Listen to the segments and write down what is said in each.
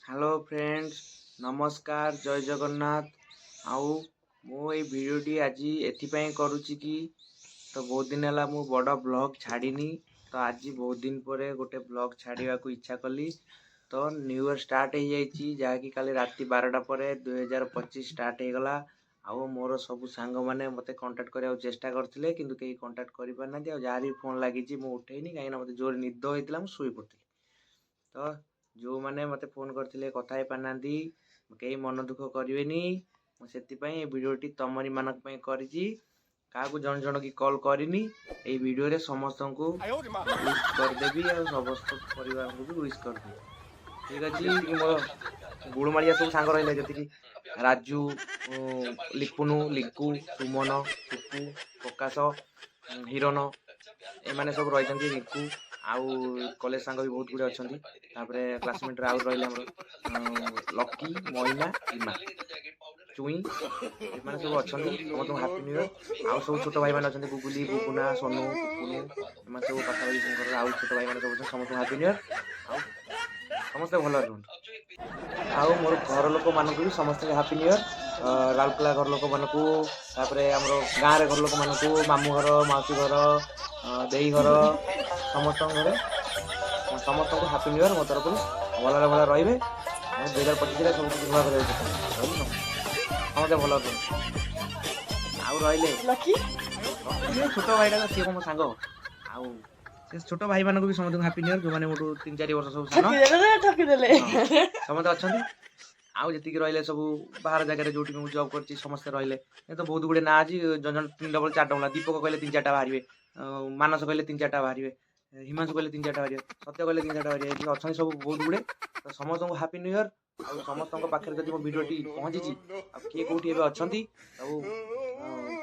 Hello friends, नमस्कार, जय जगन्नाथ। आउ मु ये भिडियोटी आज एथिपाई करुच्ची कि तो बहुत दिन है मु बड़ ब्लॉग छाड़ीनी। तो आज बहुत दिन पर गोटे ब्लॉग छाड़ा को इच्छा कली। तो न्यू ईयर स्टार्ट हो जाइए जहाँकि काली राति 12टा पर 2025 स्टार्ट हो गला। आउ मोर सब सांग मैंने मत कंटाक्ट करने चेष्टा करते कि कहीं कंटाक्ट कर पार ना। जार भी फोन लगी मुझे उठेनी कहीं मत जोर निद होता है शुई पड़ी। तो जो मैंने मत फोन करते कथा हो पारना कहीं मन दुख करेनि। मुझे भिडियोटी तमरी मानक करी क्या जन जन की कॉल करनी ये वीडियो समस्त को विश करदेवी और समस्त परिवार को भी विश करदेवी। ठीक अच्छे मोर गुड़माड़िया सब सांग रही जी राजू, लिपुनु, लिकू, सुमन, सुपु, प्रकाश, हिरन एमाने सब रही रिंकू आउ कॉलेज सांग भी बहुत गुड़े अच्छा। क्लासमेट आउ रही लकी, मैना, रीमा, चुई एमाने सब अच्छा। समस्त हापी न्यू ईयर। आउ सब छोट भाई मैंने अच्छा गुगुली, बुबुना, सोनू, पुपुनु एम सब पाखापाखि आउ छोट भाई मैंने सब समस्त हापी न्यू ईयर। आउ समस्ते भल रुहतु। आउ मोर घर लोक मानक भी समस्त हापी न्यू ईयर। राउरकेला घर लोक मानक आम गाँव घर लोक मानक मामू घर, मौसी घर, देई घर समस्त घरे समस्त को हापी न्यू ईयर मो तरफ भल भल रे। 2025 सब कुछ नुआ कर समस्ते भल रही छोट भाईटा सी मो सांग आउ छोट भाई मानक भी समस्त हापी न्यू ईयर जो मैंने मोटू 3-4 वर्ष सब समस्त अच्छा। आउ जी रही सब बाहर जगह जो जॉब कर समस्ते रही तो बहुत गुड़े ना अच्छी जन जन 3 डबल 4 डबल दीपक कहले 3-4टा बाहर मानस कहले 3-4टा बाहर हिमांशु कहले 3-4टा बाहर सत्य कहले 3-4टा बाहर अच्छा सब बहुत गुड़े। तो समस्त को हापी न्यू ईयर। आ समस्त पाखे जब मो भिडियोटी पहुँची किए कौटी अच्छा सब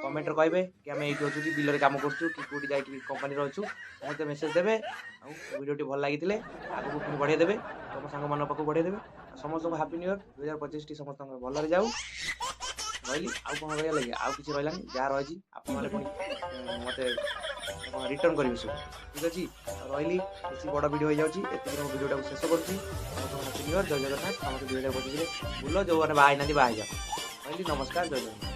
कमेंट कहे कि आम ये अच्छु कि बिल कम करूँ कि कौटी जा कंपानी अच्छु समस्त मेसेज देवे। भिडियोटी भल लगी आगे को पुणी बढ़े देवे तुम सांग मान पाक बढ़े देवे। समस्त को हापी न्यू ईयर 2025 टी समस्त भल जाऊ रही। आउ कौन रहा लगे आउ कि रहा जहाँ रही आप मत रिटर्न करेंगे सब। ठीक अच्छे रही बेसी बड़ भिड हो जाऊँगी ये भिडियोटा को शेष करुँची। समस्त हापी न्यू ईयर, जय जगन्नाथ। समस्त 2025 बुल जो मैंने बाहर ना बाहर जाओ रही। नमस्कार, जय जगन्नाथ।